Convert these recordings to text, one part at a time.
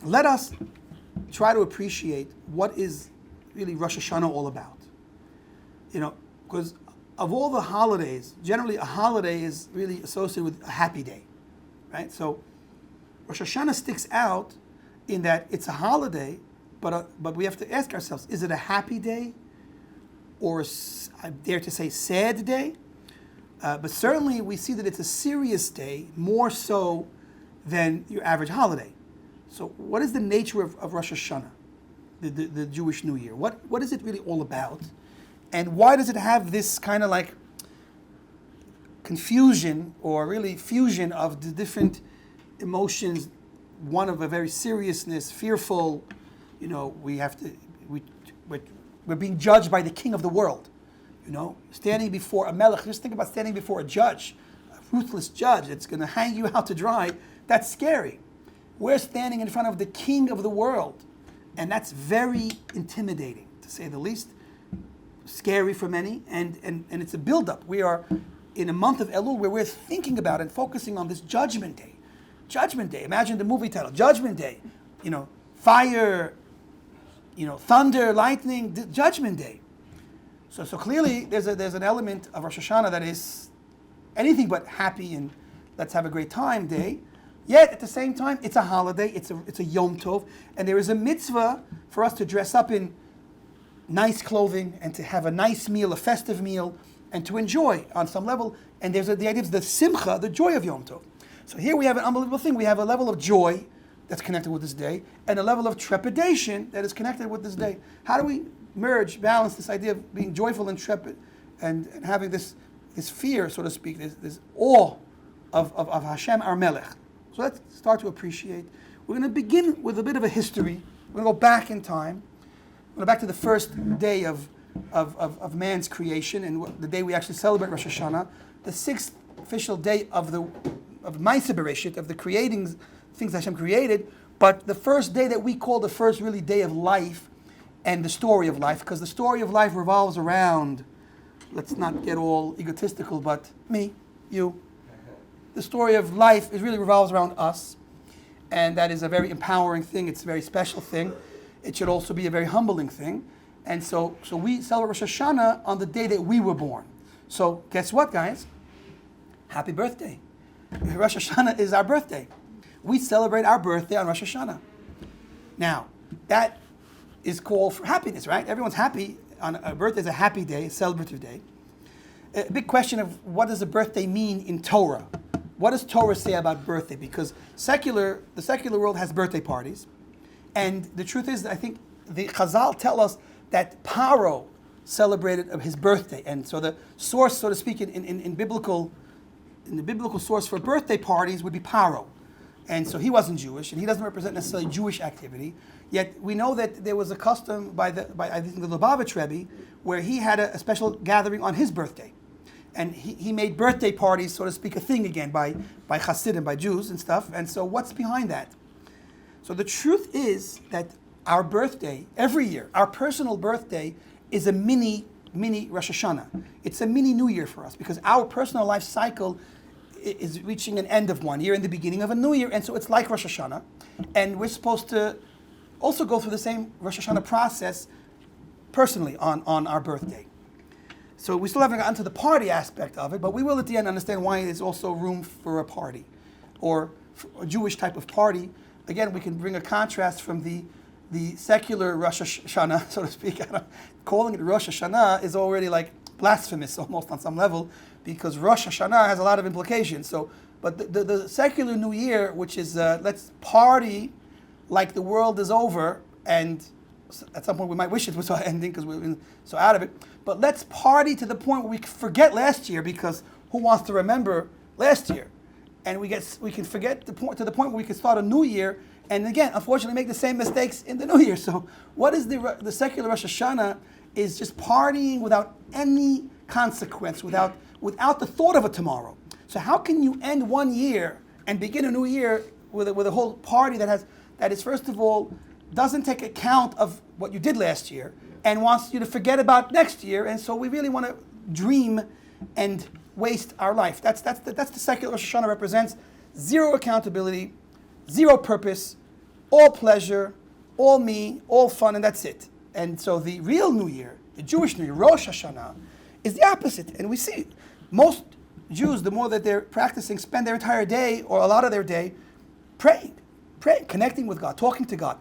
let us try to appreciate what is really Rosh Hashanah all about. Because of all the holidays, generally a holiday is really associated with a happy day, right? So Rosh Hashanah sticks out in that it's a holiday, but we have to ask ourselves, is it a happy day or, I dare to say, sad day? But certainly we see that it's a serious day, more so than your average holiday. So what is the nature of Rosh Hashanah, the Jewish New Year? What is it really all about? And why does it have this kind of like confusion or really fusion of the different emotions, one of a very seriousness, fearful, we're being judged by the king of the world, standing before a melech. Just think about standing before a judge, a ruthless judge that's going to hang you out to dry. That's scary. We're standing in front of the king of the world, and that's very intimidating, to say the least. Scary for many, and it's a build-up. We are in a month of Elul where we're thinking about and focusing on this Judgment Day. Judgment Day. Imagine the movie title, Judgment Day. Fire, thunder, lightning, Judgment Day. So clearly there's an element of Rosh Hashanah that is anything but happy and let's have a great time day. Yet at the same time, it's a holiday. It's a Yom Tov, and there is a mitzvah for us to dress up in nice clothing and to have a nice meal, a festive meal, and to enjoy on some level. And there's the idea of the simcha, the joy of Yom Tov. So here we have an unbelievable thing. We have a level of joy that's connected with this day, and a level of trepidation that is connected with this day. How do we balance this idea of being joyful and trepid, and having this fear, so to speak, this awe of Hashem, our Melech? So let's start to appreciate. We're going to begin with a bit of a history. We're going to go back in time. We're going to go back to the first day of man's creation, and the day we actually celebrate Rosh Hashanah, the sixth official day of Ma'aseh Bereshit, of the creating things Hashem created, but the first day that we call the first really day of life and the story of life, because the story of life revolves around, let's not get all egotistical, but me, you. The story of life really revolves around us, and that is a very empowering thing. It's a very special thing. It should also be a very humbling thing. And so we celebrate Rosh Hashanah on the day that we were born. So guess what, guys? Happy birthday. Rosh Hashanah is our birthday. We celebrate our birthday on Rosh Hashanah. Now, that is called for happiness, right? Everyone's happy. On a birthday is a happy day, a celebrative day. A big question of what does a birthday mean in Torah? What does Torah say about birthday? Because the secular world has birthday parties. And the truth is, I think the Chazal tell us that Paro celebrated his birthday. And so the source, so to speak, in the biblical source for birthday parties would be Paro. And so he wasn't Jewish, and he doesn't represent necessarily Jewish activity. Yet we know that there was a custom by I think the Lubavitch Rebbe, where he had a special gathering on his birthday. And he made birthday parties, so to speak, a thing again by Hasidim, by Jews and stuff. And so what's behind that? So the truth is that our birthday, every year, our personal birthday is a mini Rosh Hashanah. It's a mini New Year for us, because our personal life cycle is reaching an end of one year and the beginning of a new year. And so it's like Rosh Hashanah. And we're supposed to also go through the same Rosh Hashanah process personally on our birthday. So we still haven't gotten to the party aspect of it, but we will at the end understand why there's also room for a party, or a Jewish type of party. Again, we can bring a contrast from the secular Rosh Hashanah, so to speak. Calling it Rosh Hashanah is already like blasphemous almost on some level, because Rosh Hashanah has a lot of implications. So, but the secular New Year, which is let's party like the world is over, and at some point we might wish it was ending because we're so out of it. But let's party to the point where we forget last year, because who wants to remember last year? And we can forget to the point where we can start a new year, and again, unfortunately, make the same mistakes in the new year. So, what is the secular Rosh Hashanah? Is just partying without any consequence, without the thought of a tomorrow. So, how can you end one year and begin a new year with a whole party that is first of all doesn't take account of what you did last year and wants you to forget about next year? And so we really want to dream and waste our life. That's the secular Rosh Hashanah represents. Zero accountability, zero purpose, all pleasure, all me, all fun, and that's it. And so the real New Year, the Jewish New Year, Rosh Hashanah, is the opposite. And we see most Jews, the more that they're practicing, spend their entire day or a lot of their day praying, connecting with God, talking to God,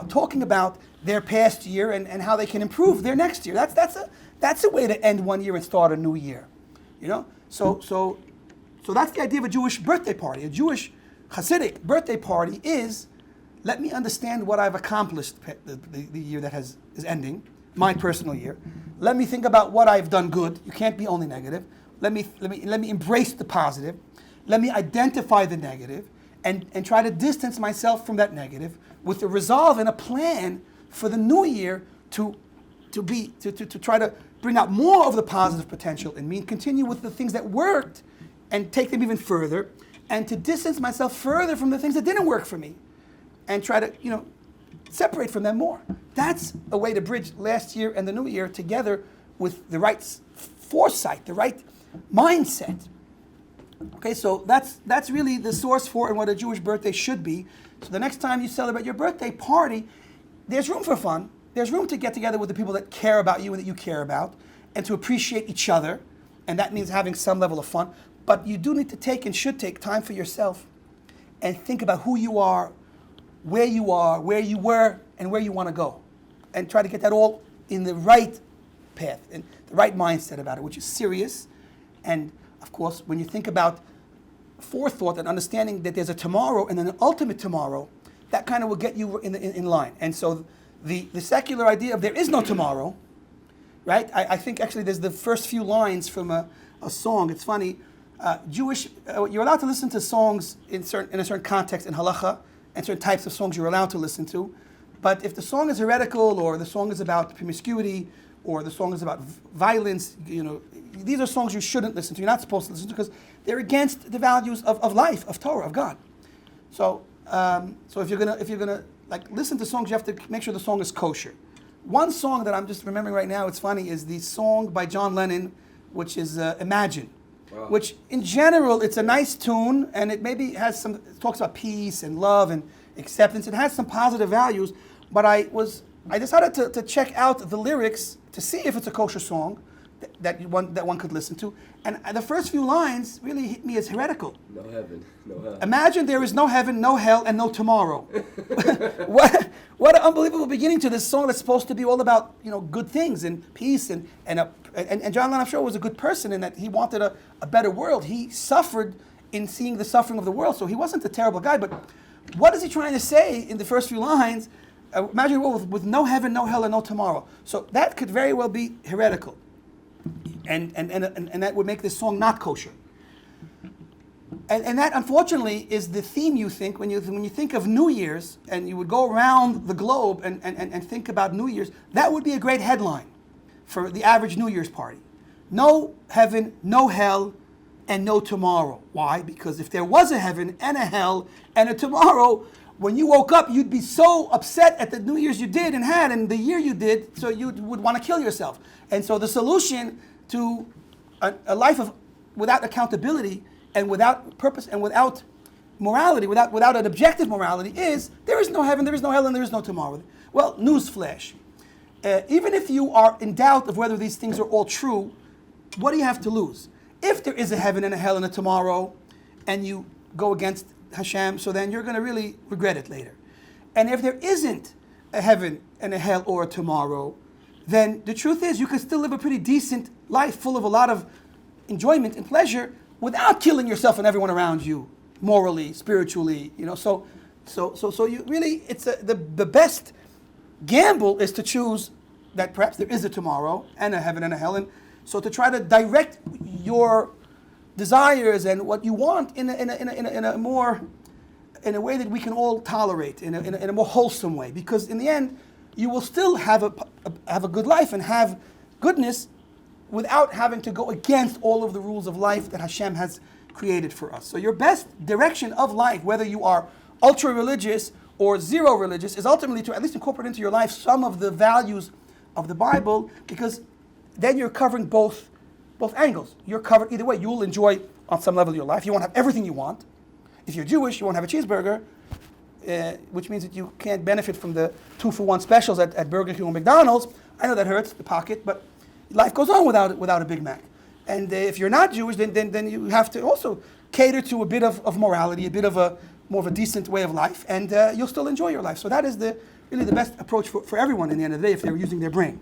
talking about their past year and how they can improve their next year. That's a way to end one year and start a new year. You know? So that's the idea of a Jewish birthday party. A Jewish Hasidic birthday party is, let me understand what I've accomplished the year that is ending, my personal year. Let me think about what I've done good. You can't be only negative. Let me embrace the positive. Let me identify the negative and try to distance myself from that negative with a resolve and a plan for the new year to try to bring out more of the positive potential in me and continue with the things that worked and take them even further, and to distance myself further from the things that didn't work for me and try to, separate from them more. That's a way to bridge last year and the new year together with the right foresight, the right mindset. Okay, so that's really the source for and what a Jewish birthday should be. So the next time you celebrate your birthday party, there's room for fun. There's room to get together with the people that care about you and that you care about, and to appreciate each other. And that means having some level of fun. But you do need to take and should take time for yourself and think about who you are, where you were, and where you want to go. And try to get that all in the right path, and the right mindset about it, which is serious. And of course, when you think about forethought and understanding that there's a tomorrow and an ultimate tomorrow, that kind of will get you in line. And so the secular idea of there is no tomorrow, right? I think actually there's the first few lines from a song. It's funny. Jewish, you're allowed to listen to songs in a certain context in halacha, and certain types of songs you're allowed to listen to. But if the song is heretical, or the song is about promiscuity, or the song is about violence, these are songs you shouldn't listen to. You're not supposed to listen to because they're against the values of life, of Torah, of God. So if you're gonna listen to songs, you have to make sure the song is kosher. One song that I'm just remembering right now, it's funny, is the song by John Lennon, which is Imagine. Wow. Which in general, it's a nice tune, and it maybe it talks about peace and love and acceptance. It has some positive values, but I decided to check out the lyrics to see if it's a kosher song that one could listen to. And the first few lines really hit me as heretical. No heaven, no hell. Imagine there is no heaven, no hell, and no tomorrow. What an unbelievable beginning to this song that's supposed to be all about good things and peace and John Lennon, I'm sure, was a good person in that he wanted a better world. He suffered in seeing the suffering of the world, so he wasn't a terrible guy. But what is he trying to say in the first few lines? Imagine a world with no heaven, no hell, and no tomorrow. So that could very well be heretical. And that would make this song not kosher. And that, unfortunately, is the theme you think when you think of New Year's, and you would go around the globe and think about New Year's. That would be a great headline for the average New Year's party. No heaven, no hell, and no tomorrow. Why? Because if there was a heaven and a hell and a tomorrow, when you woke up, you'd be so upset at the New Year's you did and had and the year you did, so you would want to kill yourself. And so the solution to a life without accountability and without purpose and without morality, without an objective morality, is there is no heaven, there is no hell, and there is no tomorrow. Well, newsflash. Even if you are in doubt of whether these things are all true, what do you have to lose? If there is a heaven and a hell and a tomorrow, and you go against Hashem, so then you're going to really regret it later. And if there isn't a heaven and a hell or a tomorrow, then the truth is you can still live a pretty decent life full of a lot of enjoyment and pleasure without killing yourself and everyone around you, morally, spiritually. So you really, it's the best gamble is to choose that perhaps there is a tomorrow and a heaven and a hell, and so to try to direct your desires and what you want in a way that we can all tolerate, in a more wholesome way, because in the end you will still have a good life and have goodness without having to go against all of the rules of life that Hashem has created for us. So your best direction of life, whether you are ultra religious or zero religious, is ultimately to at least incorporate into your life some of the values of the Bible, because then you're covering both angles. You're covered either way. You will enjoy on some level your life. You won't have everything you want. If you're Jewish, you won't have a cheeseburger. which means that you can't benefit from the 2-for-1 specials at Burger King or McDonald's. I know that hurts the pocket, but life goes on without a Big Mac. And if you're not Jewish, then you have to also cater to a bit of morality, a bit of more of a decent way of life, and you'll still enjoy your life. So that is really the best approach for everyone in the end of the day if they're using their brain.